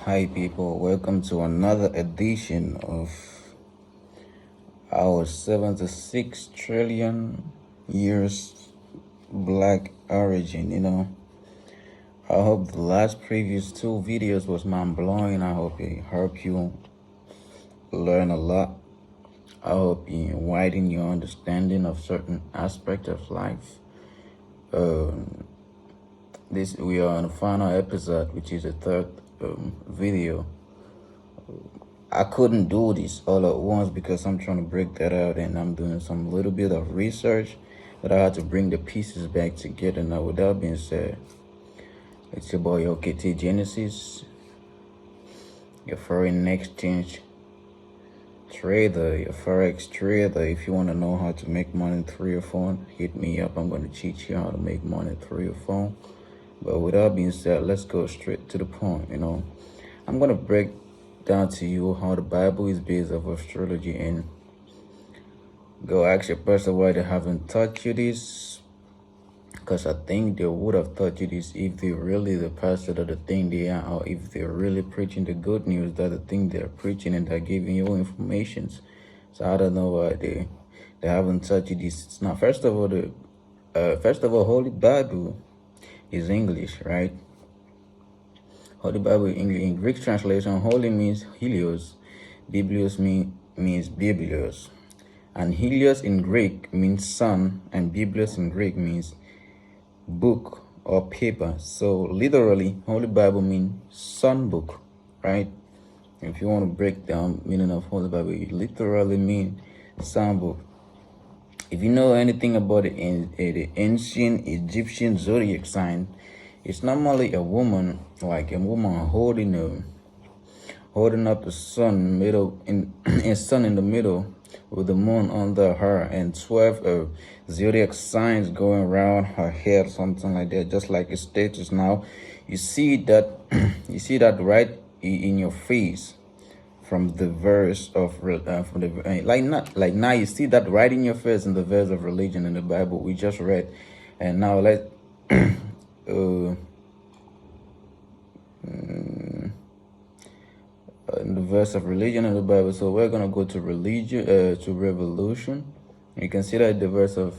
Hi, people. Welcome to another edition of our 76 trillion years black origin. I hope the last previous two videos was mind blowing. I hope it helped you learn a lot. I hope it widen your understanding of certain aspects of life. We are on the final episode, which is the third video. I couldn't do this all at once because I'm trying to break that out and I'm doing some little bit of research, but I had to bring the pieces back together. Now, with that being said, it's your boy OKT Genesis, your foreign exchange trader, your forex trader. If you want to know how to make money through your phone, hit me up. I'm going to teach you how to make money through your phone. But with that being said, let's go straight to the point. I'm going to break down to you how the Bible is based off of astrology, and go ask your pastor why they haven't taught you this, because I think they would have taught you this if they really the pastor that the thing they are, or if they're really preaching the good news that the thing they're preaching and they're giving you information. So I don't know why they haven't taught you this. It's not. First of all, Holy Bible is English, right? Holy Bible in Greek translation, holy means helios, biblios means biblios. And helios in Greek means sun, and biblios in Greek means book or paper. So literally, Holy Bible means sun book, right? If you want to break down meaning of Holy Bible, it literally means sun book. If you know anything about the ancient Egyptian zodiac sign, it's normally a woman, like a woman holding up the sun sun in the middle with the moon under her, and 12 zodiac signs going around her head, something like that, just like a status. Now you see that right in your face from the verse of now you see that right in your face in the verse of religion in the Bible we just read. And now let in the verse of religion in the Bible. So we're gonna go to religion, to revolution. You can see that the verse of,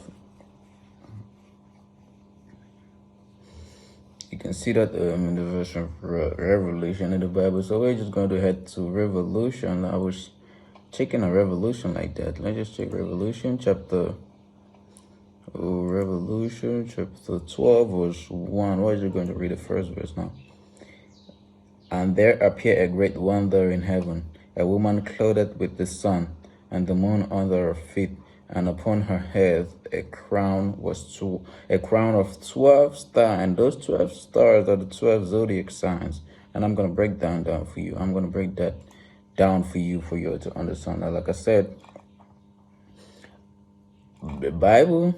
you can see that in the verse of revolution in the Bible. So we're just going to head to revolution. I was checking a revolution like that. Let's just check revolution chapter. Revolution chapter 12 verse 1. Why is it going to read the first verse now? And there appeared a great wonder in heaven, a woman clothed with the sun, and the moon under her feet, and upon her head a crown of 12 stars, and those 12 stars are the 12 zodiac signs. And I'm gonna break down for you. I'm gonna break that down for you to understand. Now, like I said, the Bible,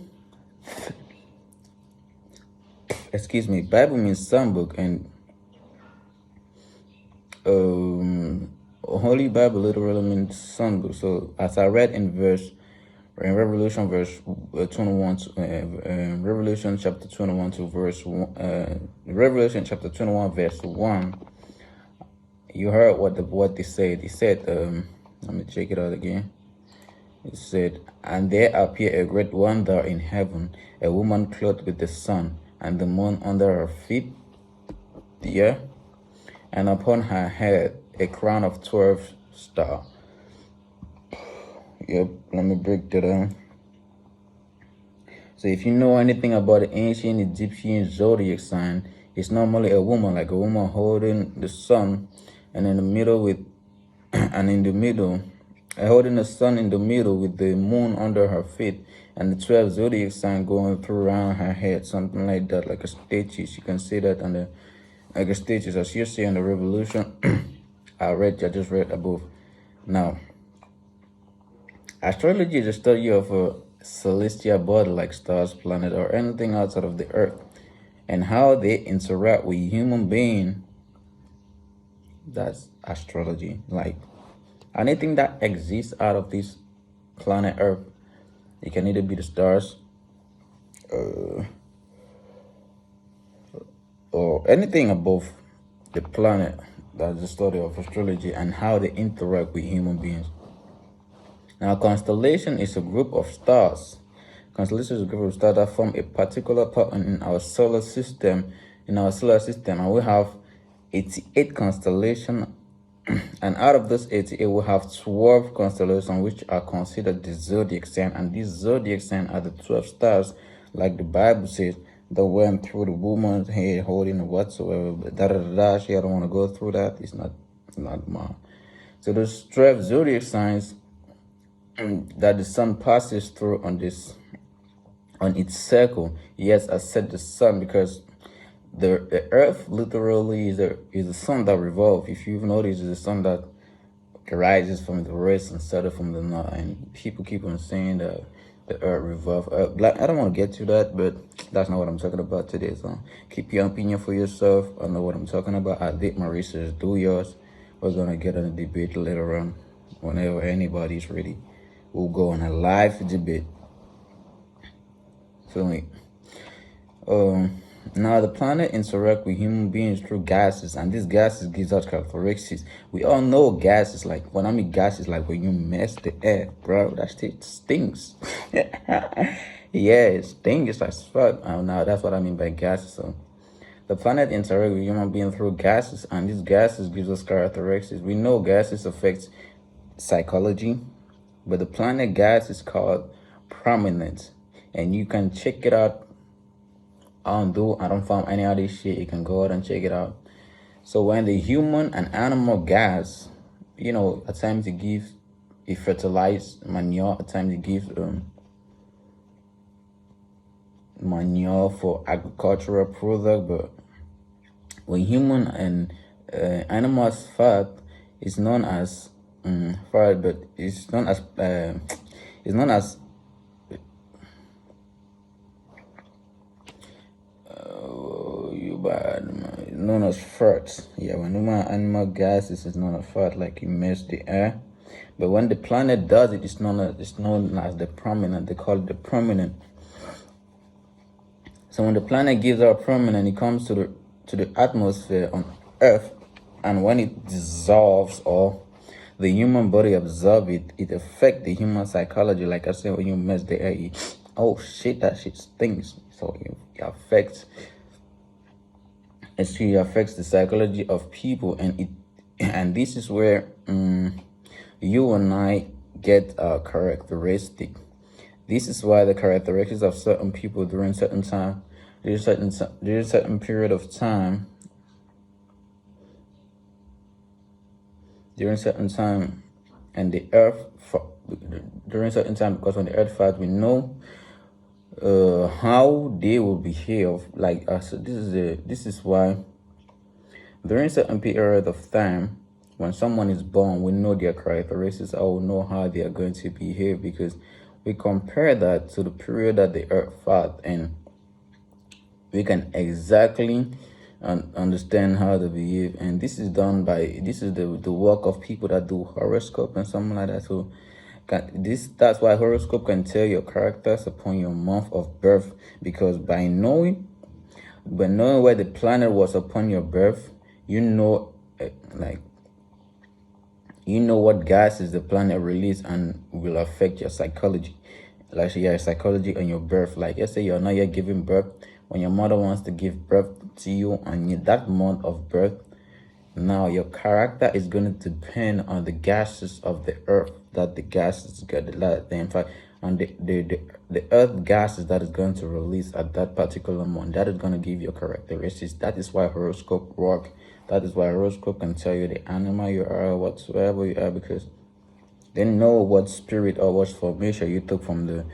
Bible means sun book, and Holy Bible literally means sun book. So as I read in Revelation verse 21, Revelation chapter 21 to verse 1, Revelation chapter 21 verse 1, you heard what they said. He said, let me check it out again. It said, and there appeared a great wonder in heaven, a woman clothed with the sun, and the moon under her feet. Yeah. And upon her head a crown of 12 stars. Yep, let me break that down. So if you know anything about the ancient Egyptian zodiac sign, it's normally a woman, like a woman holding the sun, and in the middle holding the sun in the middle with the moon under her feet, and the 12 zodiac sign going through around her head, something like that, like a statues. You can see that on the like a statues as you see on the revolution. I just read above. Now, astrology is a study of a celestial body like stars, planet, or anything outside of the earth, and how they interact with human being. That's astrology. Like anything that exists out of this planet earth, it can either be the stars, or anything above the planet That's the study of astrology and how they interact with human beings. Now, constellation is a group of stars. Constellation is a group of stars that form a particular pattern in our solar system. And we have 88 constellations. And out of those 88, we have 12 constellations, which are considered the zodiac sign. And these zodiac signs are the 12 stars, like the Bible says, that went through the woman's head holding whatsoever. But I don't want to go through that. It's not mine. So those 12 zodiac signs that the sun passes through on its circle. Yes, I said the sun because the earth literally is the sun that revolves. If you've noticed, it's the sun that rises from the west and started from the north. And people keep on saying that the earth revolves. I don't want to get to that, but that's not what I'm talking about today. So keep your opinion for yourself. I know what I'm talking about. I did my research. Do yours. We're gonna get on a debate later on. Whenever anybody's ready, we'll go on a live debate. Feel me? Now the planet interact with human beings through gases, and these gases gives us characteristics. We all know gases, like when I mean gases, like when you mess the air, bro, that shit stinks. Yeah, it stinks as fuck. Now that's what I mean by gases. So the planet interact with human beings through gases, and these gases gives us characteristics. We know gases affect psychology, but the planet gas is called prominence, and you can check it out. I don't find any of this shit. You can go out and check it out. So when the human and animal gas, at times it fertilizes manure, at times it gives manure for agricultural product. But when human and animals fat is known as fat, but it's known as known as fat. Yeah, when animal gases is known as fat, like it makes the air. But when the planet does it, it's known as the prominent. They call it the prominent. So when the planet gives out prominent, it comes to the atmosphere on Earth, and when it dissolves or the human body absorbs it, it affects the human psychology. Like I said, when you mess the air, oh shit, that shit stinks. So it affects the psychology of people, and this is where you and I get a characteristic. This is why the characteristics of certain people during certain period of time, and the earth during certain time, because when the earth falls, we know how they will behave. Like so this is why during certain period of time, when someone is born, we know their characteristics. I will know how they are going to behave, because we compare that to the period that the earth fought, and we can exactly understand how to behave. And this is the work of people that do horoscope and something like that. So that's why horoscope can tell your characters upon your month of birth, because by knowing where the planet was upon your birth, you know what gases the planet release and will affect your psychology. Like your psychology on your birth. Like let's say you're not yet giving birth, when your mother wants to give birth to you on that month of birth, now your character is going to depend on the gases of the earth, that the gases get in fact on the earth gases that is going to release at that particular month. That is going to give you characteristics. That is why horoscope work. That is why horoscope can tell you the animal you are, whatsoever you are, because they know what spirit or what formation you took from the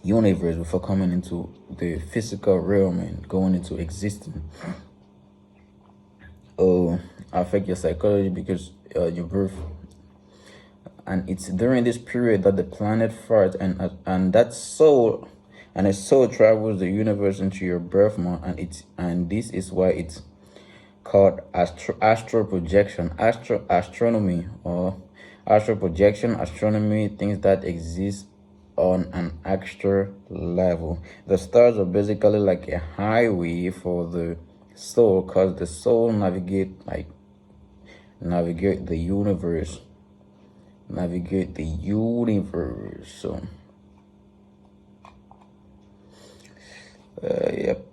universe before coming into the physical realm and going into existence. Affect your psychology because your birth, and it's during this period that the planet farts, and that soul, and a soul travels the universe into your birth month, and this is why it's called astral projection, astronomy, or astral projection, astronomy, things that exist on an extra level. The stars are basically like a highway for the soul, because the soul navigate the universe. Navigate the universe. So yep.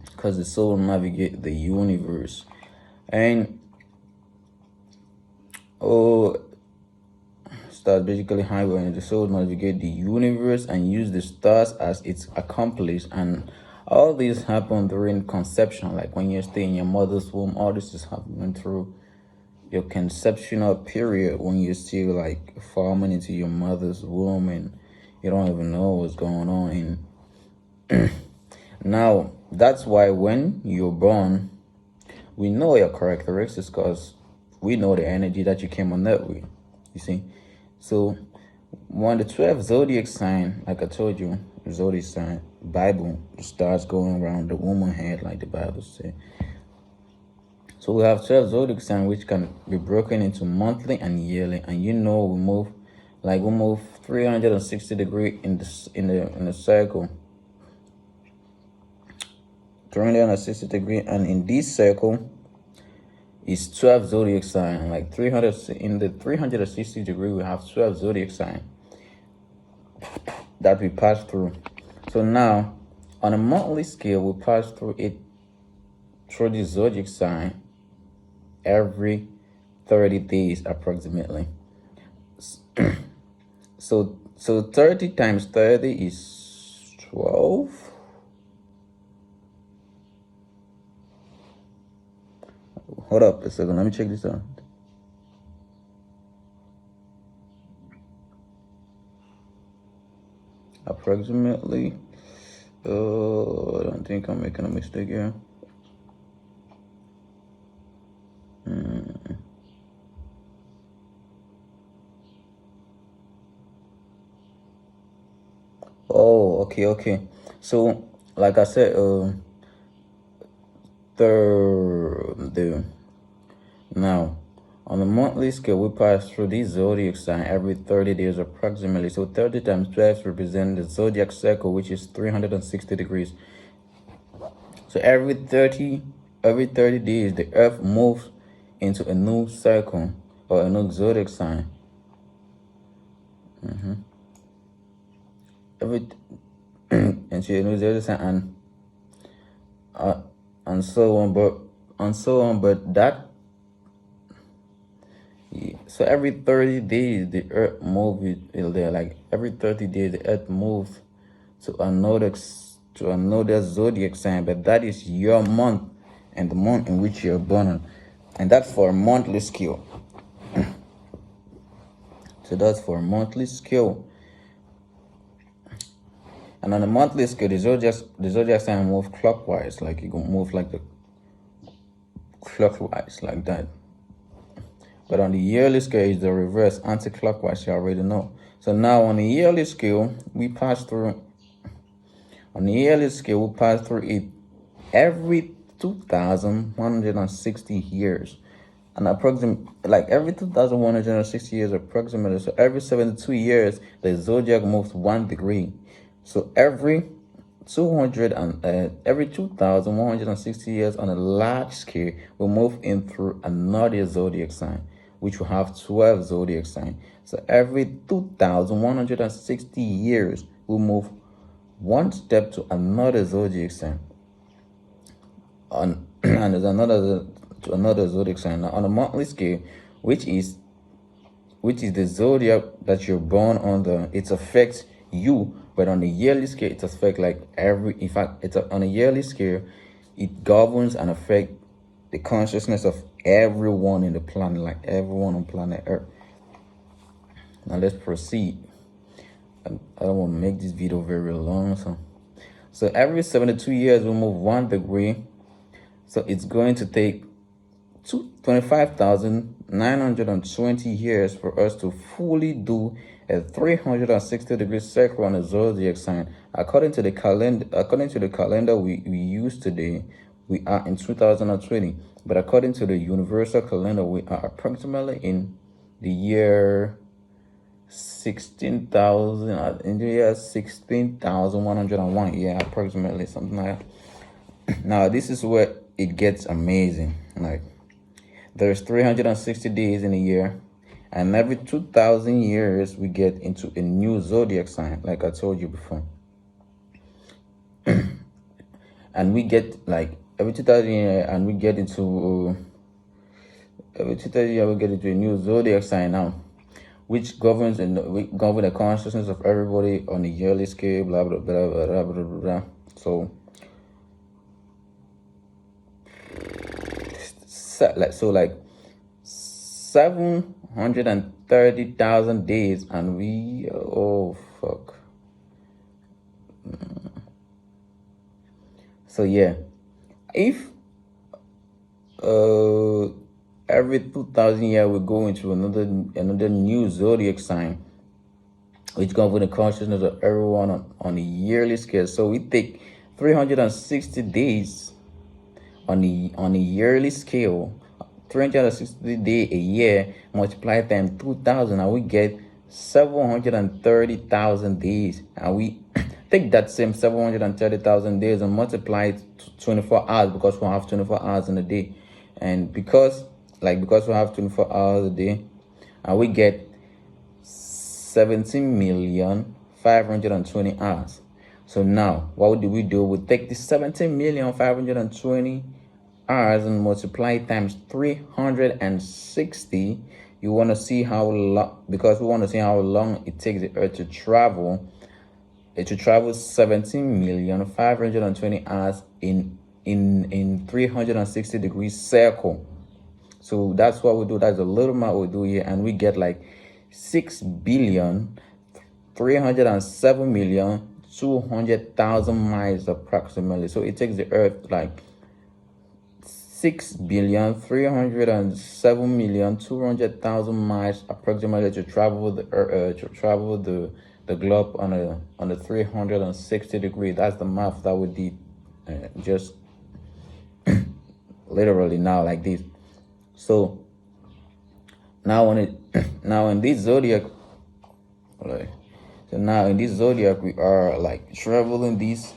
Because the soul navigate the universe. And stars basically highway, and the soul navigate the universe and use the stars as its accomplice. And all this happen during conception, like when you're still in your mother's womb. All this is happening through your conceptional period, when you're still like forming into your mother's womb and you don't even know what's going on. And now that's why when you're born, we know your characteristics, because we know the energy that you came on that with. You see, so when the 12 zodiac sign, like I told you, zodiac sign, Bible starts going around the woman head, like the Bible says. So we have 12 zodiac sign, which can be broken into monthly and yearly. And we move 360 degree in the circle. 360 degree, and in this circle is 12 zodiac sign. Like 300 in the 360 degree, we have 12 zodiac sign that we pass through. So now on a monthly scale, we pass through the zodiac sign every 30 days approximately. So 30 times 30 is 12. Hold up a second, let me check this out. Approximately, I don't think I'm making a mistake here. Oh, okay. So, like I said, now on the monthly scale, we pass through the zodiac sign every 30 days approximately. So 30 times 12 represents the zodiac circle, which is 360 degrees. So every 30 days, the earth moves into a new circle or a new zodiac sign. Into a new zodiac sign, and so on, but that. So every 30 days, the earth moves there. Like every 30 days, the earth moves to another zodiac sign, but that is your month and the month in which you're born, and that's for a monthly scale. So that's for a monthly scale. And on a monthly scale, the zodiac sign move clockwise, like you gonna move like the clockwise like that. But on the yearly scale, it's the reverse, anti-clockwise. You already know. So now on the yearly scale, we pass through. On the yearly scale, we pass through it every 2,160 years, and approximately like every 2,160 years approximately. So every 72 years, the zodiac moves 1 degree. So every 2,160 years on a large scale, we move in through another zodiac sign, which will have 12 zodiac signs. So every 2,160 years, we move one step to another zodiac sign. And there's another zodiac sign. Now, on a monthly scale, which is the zodiac that you're born under, it affects you. But on the yearly scale, it affects on a yearly scale, it governs and affects the consciousness of everyone in the planet, like everyone on planet Earth. Now let's proceed. I don't want to make this video very long, so every 72 years we move 1 degree. So it's going to take 25,920 years for us to fully do a 360 degree circle on a zodiac sign. According to the calendar we use today, we are in 2020. But according to the universal calendar, we are approximately in the year 16,000 in the year 16,101. Yeah, approximately something like that. Now this is where it gets amazing. Like there's 360 days in a year, and every 2,000 years we get into a new zodiac sign, like I told you before. And we get like every 2,000 years, and we get into every 2,000 years we get into a new zodiac sign now, which governs the consciousness of everybody on a yearly scale. Blah blah blah blah blah blah blah. So like 730,000 days, and we oh fuck. So yeah, if every 2,000 years we go into another new zodiac sign, which governs the consciousness of everyone on a yearly scale. So we take 360 days on a yearly scale, 360 days a year, multiply times 2,000, and we get 730,000 days. And we take that same 730,000 days and multiply it to 24 hours, because we have 24 hours in a day. And because we have 24 hours a day, and we get 17,520 hours. So now, what do? We take the 17,520 hours and multiply times 360. You want to see how long, because we want to see how long it takes the Earth to travel. It to travel 17,520 hours in 360 degrees circle. So that's what we do. That's a little amount we do here, and we get like 6,307,200,000 miles approximately. So it takes the Earth like 6,307,200,000 miles approximately to travel the globe on a 360 degree. That's the math that we did just literally now, like this. So now in this zodiac, right? So now in this zodiac, we are like traveling these.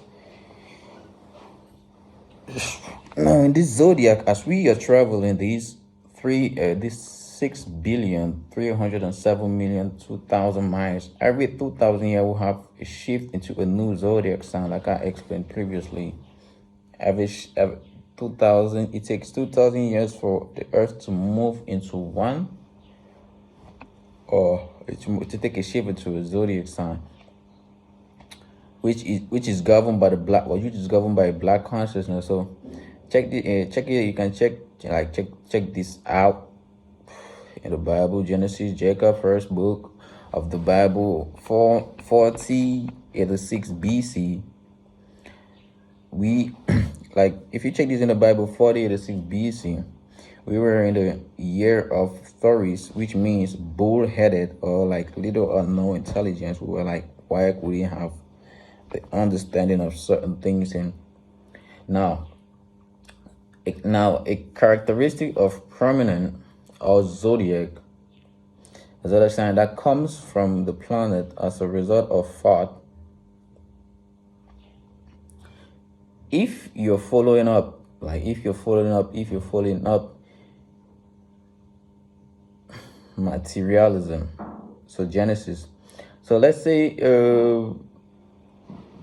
Now in this zodiac, as we are traveling these 6,307,002,000 miles, every 2,000 years we'll have a shift into a new zodiac sign, like I explained previously. Every 2,000, it takes 2,000 years for the Earth to move into one, or to take a shift into a zodiac sign, which is governed by the black, which is governed by a black consciousness. So check it. You can check this out in the Bible. Genesis, Jacob, first book of the Bible, 4086 BC. We like, if you check this in the Bible, 4086 BC, we were in the year of Taurus, which means bull-headed, or like little or no intelligence. We were like, why we didn't have the understanding of certain things. And now a characteristic of prominent or zodiac sign that comes from the planet as a result of thought. If you're following up materialism, so Genesis. So let's say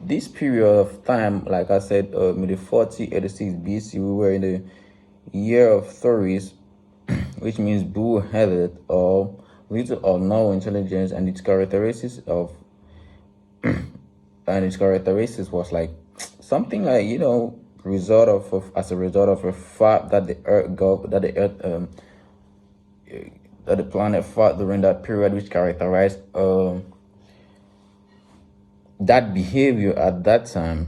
this period of time, like I said, in the 4086 BC, we were in the year of Taurus, which means bull-headed or little or no intelligence, and its characteristics was like something like, as a result of a fact that the planet fought during that period, which characterized that behavior at that time.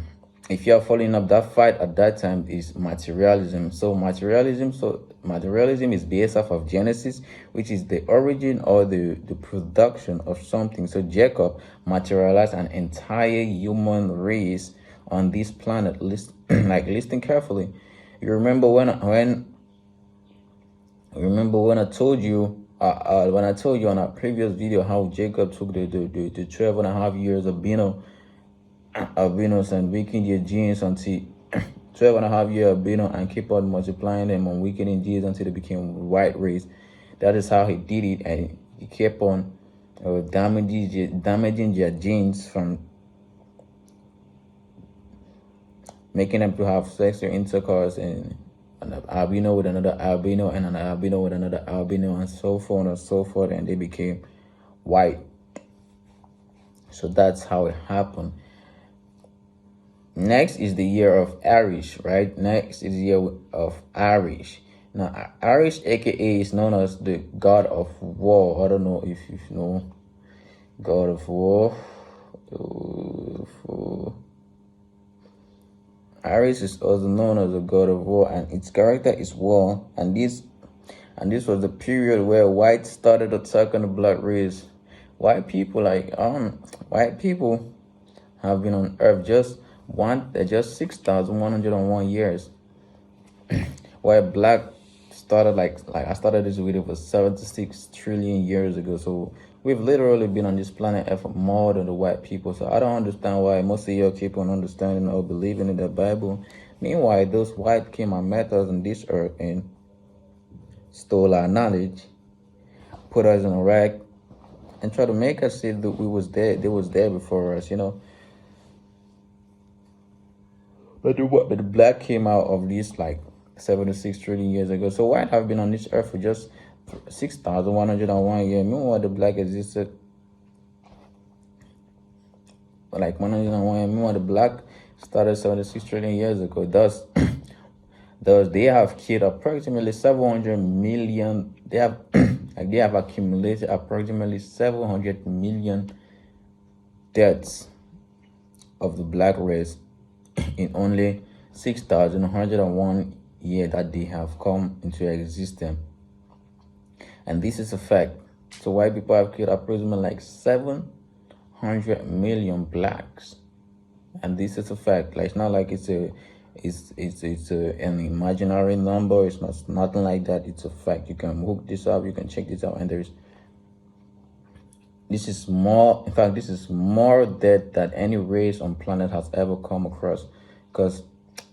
If you are following up that fight at that time, is materialism. So materialism is based off of Genesis, which is the origin or the production of something. So Jacob materialized an entire human race on this planet. Listen carefully. You remember when I told you when I told you on our previous video how Jacob took the 12.5 years of Venus and weakened your genes until 12.5 years of Venus and keep on multiplying them and weakening genes until they became white race. That is how he did it, and he kept on damaging their genes from making them to have sexual intercourse, and an albino with another albino and an albino with another albino and so forth and so forth, and they became white. So that's how it happened. Next is the year of Aries, right? Next is the year of Aries. Now, Aries, aka, is known as the god of war. I don't know if you know god of war. Aries is also known as the god of war, and its character is war. And this was the period where whites started attacking the black race. White people have been on Earth just 6,101 years, while black started like I started this video for 76 trillion years ago. So we've literally been on this planet Earth more than the white people. So I don't understand why most of y'all keep on understanding or believing in the Bible. Meanwhile, those white came and met us on this earth and stole our knowledge, put us in a rack, and try to make us say that we was there. They was there before us, But the black came out of this like 76 trillion years ago. So white have been on this earth for just 6,101 years. Meanwhile, the black existed like 101 years. Meanwhile, the black started 76 trillion years ago. Thus, they have killed approximately 700 million. They have accumulated approximately 700 million deaths of the black race in only 6,101 years that they have come into existence. And this is a fact. So white people have killed approximately like 700 million blacks, and this is a fact. Like, it's not like it's an imaginary number. It's nothing like that. It's a fact. You can look this up. You can check this out, and this is more. In fact, this is more death than any race on planet has ever come across. Because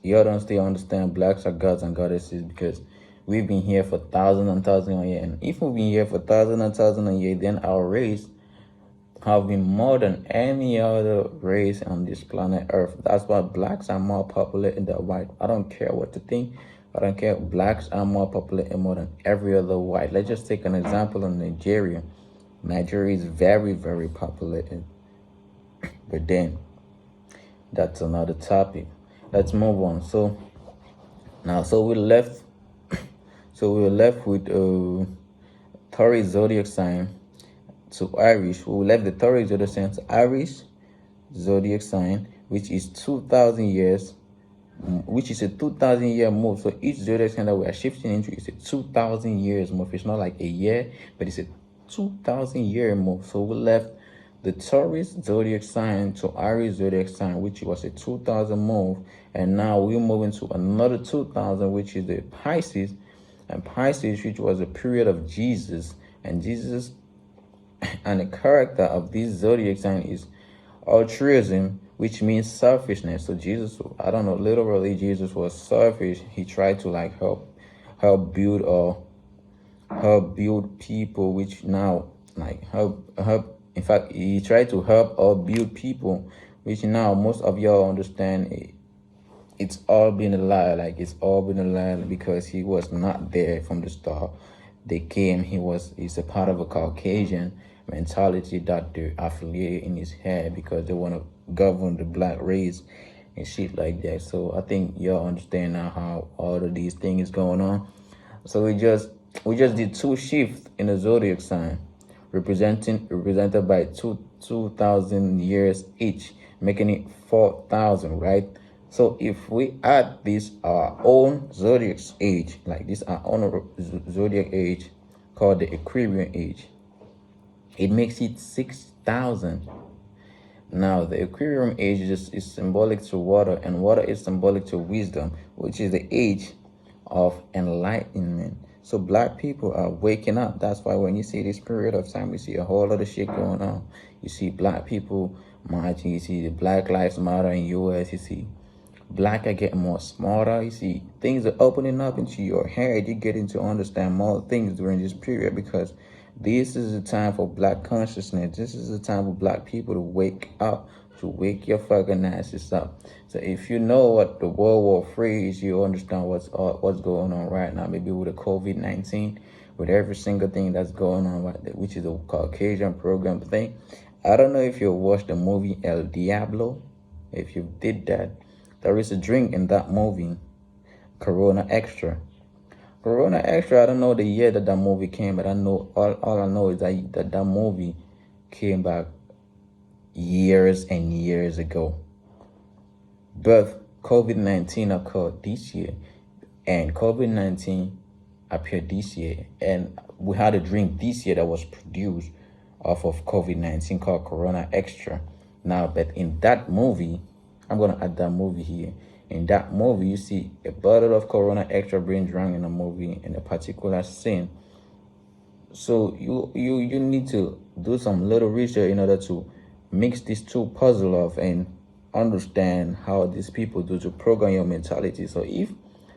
you don't still understand blacks are gods and goddesses, because we've been here for thousands and thousands of years. And if we've been here for thousands and thousands of years, then our race have been more than any other race on this planet Earth. That's why blacks are more popular than white. I don't care what to think. I don't care. Blacks are more popular and more than every other white. Let's just take an example of Nigeria. Nigeria is very, very popular. But then, that's another topic. Let's move on. So we're left with Taurus zodiac sign to Aries. We left the Taurus zodiac sign to Aries zodiac sign, which is 2,000 years, which is a 2,000 year move. So each zodiac sign that we are shifting into is a 2,000 years move. It's not like a year, but it's a 2,000 year move. So we left the Taurus zodiac sign to Aries zodiac sign, which was a 2,000 move, and now we're moving to another 2,000, which is the Pisces, and Pisces, which was a period of Jesus, and the character of this zodiac sign is altruism, which means selfishness. So Jesus, I don't know, literally Jesus was selfish. He tried to like help build people, which now like help. In fact, he tried to help or build people, which now most of y'all understand it's all been a lie. Like, it's all been a lie, because he was not there from the start. They came, he's a part of a Caucasian mentality that they affiliate in his head because they want to govern the black race and shit like that. So I think y'all understand now how all of these things is going on. So we just did two shifts in the zodiac sign, represented by 2,000 years each, making it 4,000, right? So if we add this our own zodiac age, like this our own zodiac age called the Aquarian age, it makes it 6,000. Now the Aquarian age is symbolic to water, and water is symbolic to wisdom, which is the age of enlightenment. So black people are waking up. That's why when you see this period of time, you see a whole lot of shit going on. You see black people marching. You see the Black Lives Matter in U.S. You see black are getting more smarter. You see things are opening up into your head. You're getting to understand more things during this period, because this is the time for black consciousness. This is the time for black people to wake up, to wake your fucking asses up. So if you know what the World War III is, you understand what's going on right now. Maybe with the COVID-19, with every single thing that's going on right there, which is a Caucasian program thing. I don't know if you watched the movie El Diablo. If you did that, there is a drink in that movie, Corona Extra. Corona Extra, I don't know the year that movie came, but I know all I know is that movie came back years and years ago. But COVID-19 occurred this year, and COVID-19 appeared this year, and we had a drink this year that was produced off of COVID-19 called Corona Extra. Now, but in that movie, I'm gonna add that movie here. In that movie, you see a bottle of Corona Extra being drunk in a movie in a particular scene. So you need to do some little research in order to mix these two puzzle off and understand how these people do to program your mentality. So if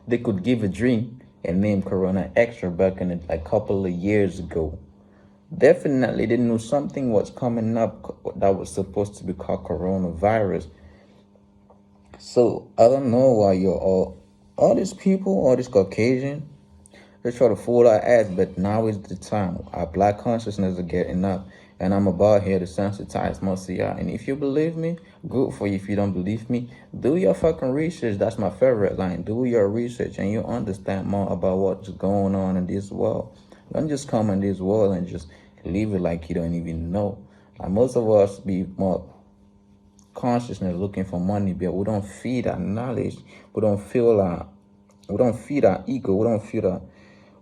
they could give a drink and name Corona Extra back in a couple of years ago, definitely they knew something was coming up that was supposed to be called coronavirus. So I don't know why you're all these people, all these Caucasian, they try to fool our ass, but now is the time. Our black consciousness are getting up, and I'm about here to sensitize most of y'all. And if you believe me, good for you. If you don't believe me, do your fucking research. That's my favorite line. Do your research, and you understand more about what's going on in this world. Don't just come in this world and just leave it like you don't even know. Like most of us be more consciousness looking for money, but we don't feed our knowledge. We don't feed our ego.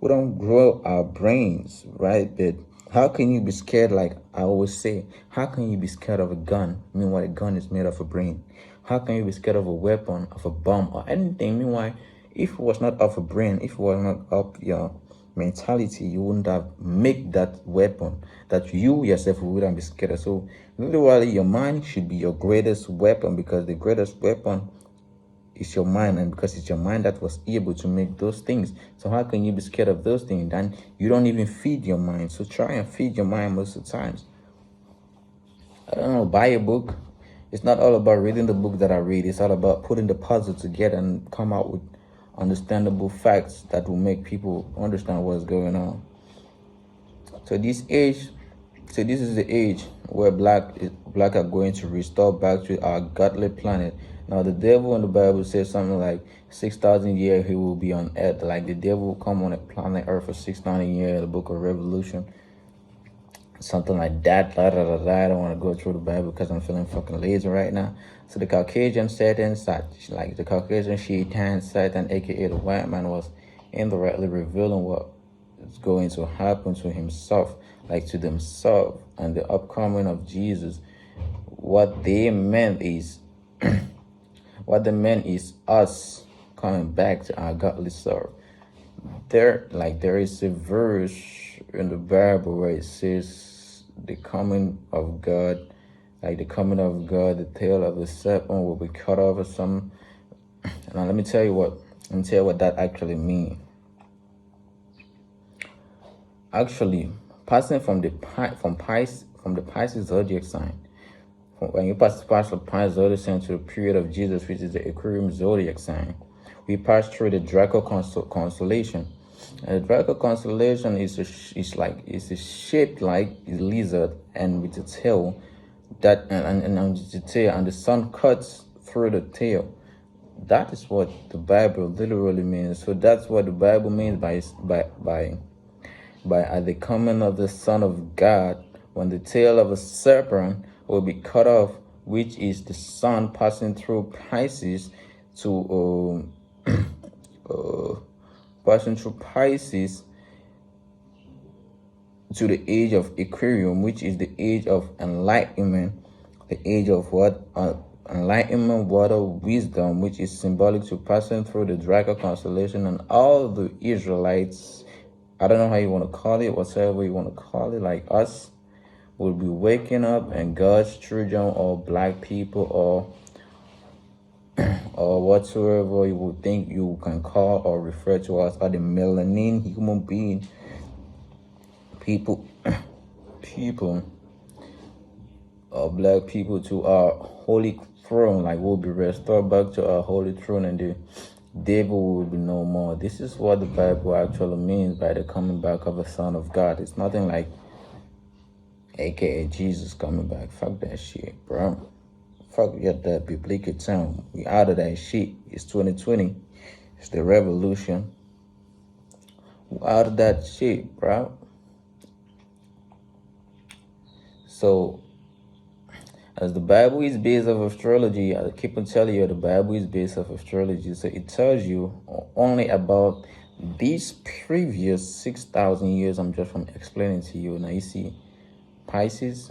We don't grow our brains, right? But how can you be scared? Like I always say, how can you be scared of a gun? Meanwhile, a gun is made of a brain. How can you be scared of a weapon, of a bomb, or anything? Meanwhile, if it was not of a brain, if it was not of your mentality, you wouldn't have made that weapon that you yourself wouldn't be scared of. So literally, your mind should be your greatest weapon, because the greatest weapon is your mind, and because it's your mind that was able to make those things. So how can you be scared of those things? Then you don't even feed your mind. So try and feed your mind most of the times. I don't know, buy a book. It's not all about reading the book that I read. It's all about putting the puzzle together and come out with understandable facts that will make people understand what's going on. So this is the age where black are going to restore back to our godly planet. Now the devil in the Bible says something like 6,000 years he will be on earth. Like the devil will come on a planet Earth for 6,000 years. The Book of Revolution, something like that. I don't want to go through the Bible because I'm feeling fucking lazy right now. So the Caucasian Satan, like the Caucasian Shaitan Satan, aka the white man, was indirectly revealing what is going to happen to himself, like to themselves, and the upcoming of Jesus. What they meant is us coming back to our godly self. There is a verse in the Bible where it says the coming of God, like the coming of God, the tail of the serpent will be cut off or something. Now let me tell you what that actually means. Actually, passing from the Pisces zodiac sign, when you pass from Pisces zodiac sign to the period of Jesus, which is the Aquarium zodiac sign, we pass through the Draco constellation. And the Draco constellation is shaped like a lizard, and with a tail that and the tail, and the sun cuts through the tail. That is what the Bible literally means. So that's what the Bible means by at the coming of the Son of God, when the tail of a serpent will be cut off, which is the sun passing through Pisces to passing through Pisces to the age of Aquarium, which is the age of enlightenment, the age of what? Enlightenment, water, wisdom, which is symbolic to passing through the Draco constellation, and all the Israelites I don't know how you want to call it, whatever you want to call it, like us, will be waking up and God's children or black people or whatsoever you would think you can call or refer to us, or the melanin human being people people or black people to our holy throne, like we'll be restored back to our holy throne, and the devil will be no more. This is what the Bible actually means by the coming back of the Son of God. It's nothing like aka Jesus coming back. Fuck that shit, bro. Fuck that biblical term. We out of that shit. It's 2020. It's the revolution. We out of that shit, bro. So, as the Bible is based off astrology, I keep on telling you the Bible is based off astrology. So it tells you only about these previous 6,000 years. I'm just from explaining to you. Now you see Pisces,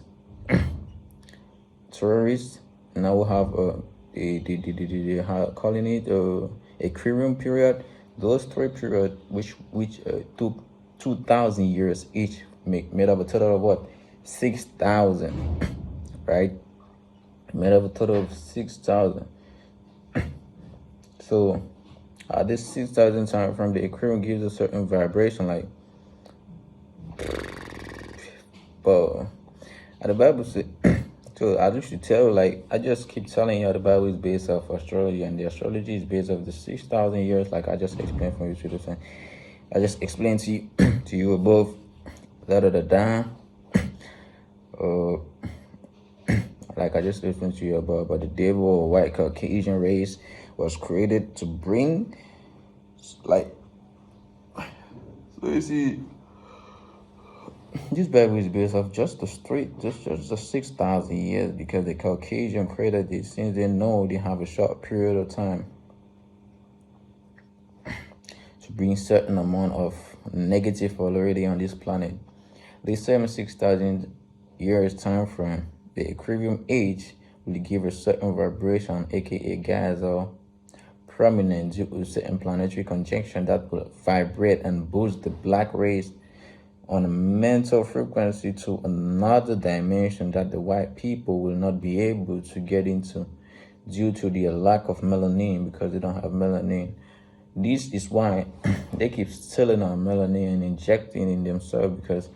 Taurus. Now we have calling it Aquarium period. Those three periods, which took 2,000 years each, made up a total of what? 6,000, right? Made up a total of 6,000. So this 6,000 time from the Aquarium gives a certain vibration, like, but the Bible says. So I just should tell, like, I just keep telling you the Bible is based off astrology, and the astrology is based off the 6,000 years, like I just explained from you to the time. I just explained to you to you above that of the down. Like I just explained to you about the devil or white Caucasian race was created to bring, like, so you see, this Bible is based off just the 6,000 years, because the Caucasian created it since they know they have a short period of time to bring certain amount of negative polarity on this planet. This same 6,000 years time frame, the Aquarium age, will give a certain vibration, aka gas or prominent, due to certain planetary conjunction that will vibrate and boost the black race on a mental frequency to another dimension that the white people will not be able to get into due to their lack of melanin, because they don't have melanin. This is why they keep stealing our melanin and injecting in themselves, because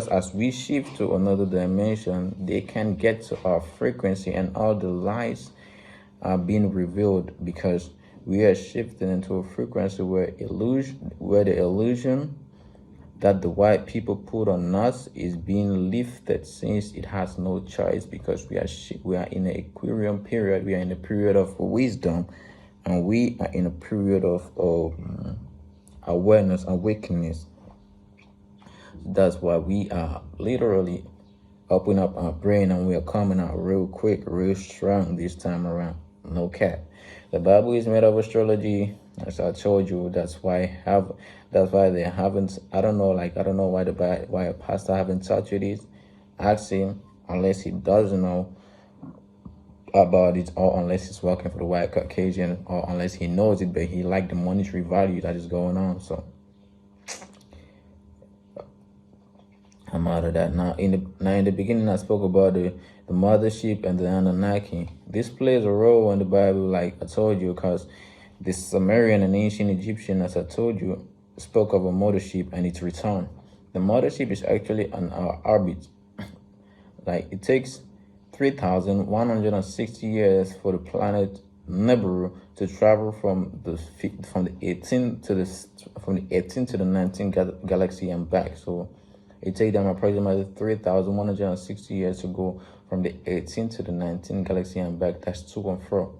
as we shift to another dimension, they can get to our frequency, and all the lies are being revealed, because we are shifting into a frequency where the illusion that the white people put on us is being lifted, since it has no choice, because we are in an Aquarium period. We are in a period of wisdom, and we are in a period of awareness, awakeness. That's why we are literally opening up our brain, and we are coming out real quick, real strong this time around. No cap. The Bible is made of astrology, as I told you. That's why they haven't. I don't know why why a pastor haven't taught you this. Ask him, unless he doesn't know about it, or unless he's working for the white Caucasian, or unless he knows it but he like the monetary value that is going on. So I'm out of that now. In the beginning, I spoke about the mothership and the Anunnaki. This plays a role in the Bible, like I told you, because the Sumerian and ancient Egyptian, as I told you, spoke of a mothership and its return. The mothership is actually on our orbit. Like, it takes 3,160 years for the planet Nibiru to travel from the 18th to the 19th galaxy and back. So it takes them approximately 3,160 years to go from the 18th to the 19th galaxy and back. That's to and fro.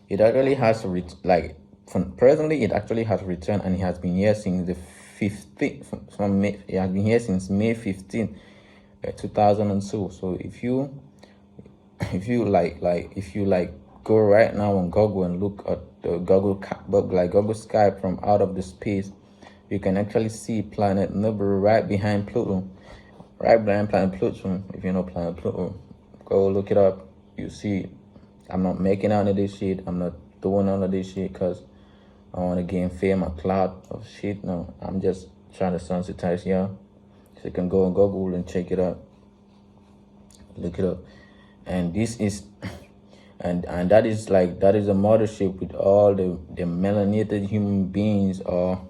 It actually has presently it actually has returned, and it has been here since the 15th. It has been here since May 15th, 2002. So if you go right now on Google and look at the Google Skype from out of the space, you can actually see planet Nibiru right behind Pluto. Right behind planet Pluto. If you know planet Pluto, go look it up. You see, I'm not making out of this shit. I'm not doing none of this shit, because I want to gain fame or clout of shit. No, I'm just trying to sensitize y'all. So you can go on Google and check it out. Look it up. And this is and that is a mothership with all the melanated human beings, or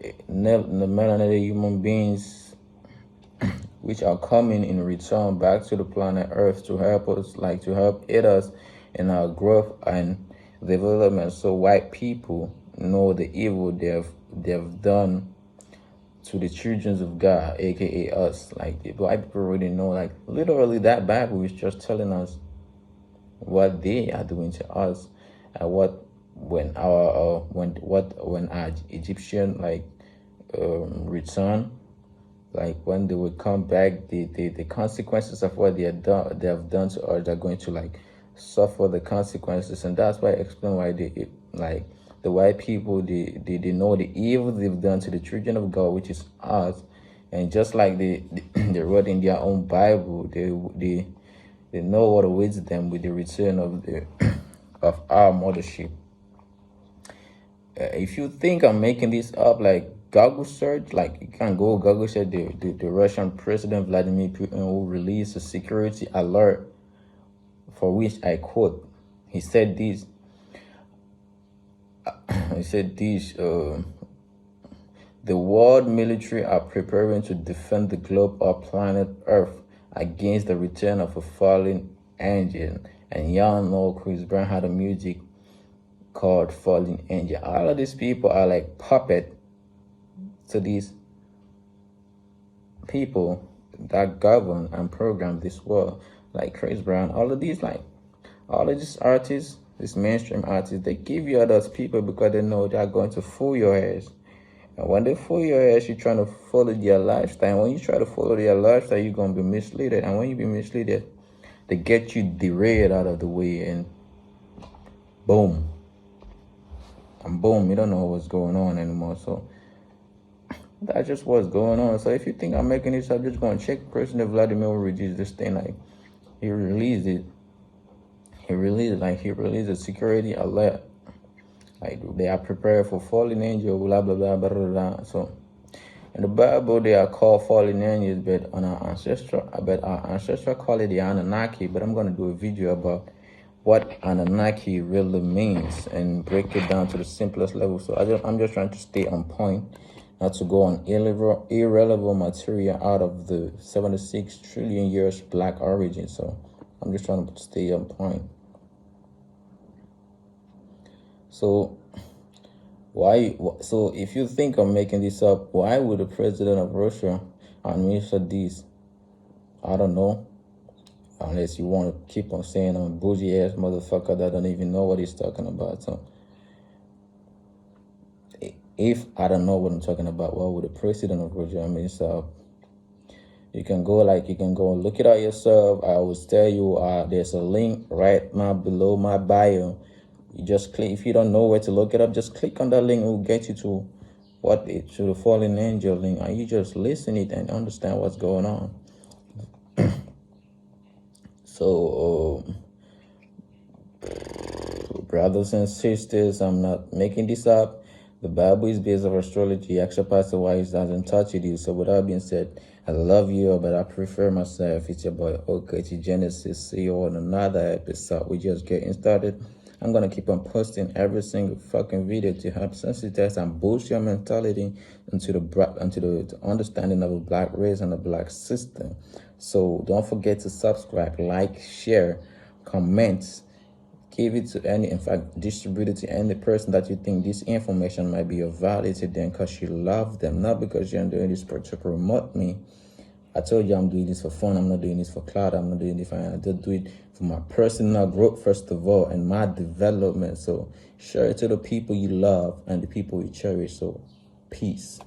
the melanated human beings which are coming in return back to the planet Earth to help us, to help aid us in our growth and development. So white people know the evil they've done to the children of God, aka us. Like, the white people already know, like, literally that Bible is just telling us what they are doing to us, and when our Egyptian return, like when they would come back, the consequences of what they have done to us, they're going to suffer the consequences. And that's why I explain why the white people, they know the evil they've done to the children of God, which is us. And just like they wrote in their own Bible, they know what awaits them with the return of of our mothership. If you think I'm making this up, Google search, you can go Google search the Russian President Vladimir Putin, who released a security alert for which I quote, he said this, the world military are preparing to defend the globe or planet Earth against the return of a fallen angel. And y'all know Chris Brown had a music called Fallen Angel. All of these people are like puppet to these people that govern and program this world, like Chris Brown. All of these artists, these mainstream artists, they give you others people because they know they're going to fool your ass. And when they fool your ass, you're trying to follow their lifestyle. When you try to follow their lifestyle, you're going to be misled. And when you be misled, they get you derailed out of the way, and boom. And boom, you don't know what's going on anymore. So that's just what's going on. So if you think I'm making this up, just go and check President Vladimir released this thing. He released it. He released a security alert. They are prepared for fallen angel, blah, blah, blah, blah, blah, blah. So in the Bible, they are called fallen angels, but our ancestral call it the Anunnaki. But I'm going to do a video about what Anunnaki really means and break it down to the simplest level. So I'm just trying to stay on point, not to go on irrelevant material out of the 76 trillion years black origin. So I'm just trying to stay on point. So if you think I'm making this up, why would the president of Russia administer this? I don't know. Unless you want to keep on saying I'm a bougie ass motherfucker that don't even know what he's talking about. So if I don't know what I'm talking about, why would the president of Russia administer up? You can go look it out yourself. I always tell you, there's a link right now below my bio. You just click. If you don't know where to look it up, just click on that link. It will get you to the fallen angel link, and you just listen it and understand what's going on. So, brothers and sisters, I'm not making this up. The Bible is based on astrology. Ask your pastor why it doesn't touch you. So with that being said, I love you, but I prefer myself. It's your boy OKT Genesis. See you on another episode. We're just getting started. I'm going to keep on posting every single fucking video to help sensitize and boost your mentality into the understanding of the black race and the black system. So don't forget to subscribe, like, share, comment, give it to distribute it to any person that you think this information might be of value to them, because you love them, not because you're doing this to promote me. I told you I'm doing this for fun. I'm not doing this for clout. I'm not doing this I just do it for my personal growth, first of all, and my development. So share it to the people you love and the people you cherish. So peace.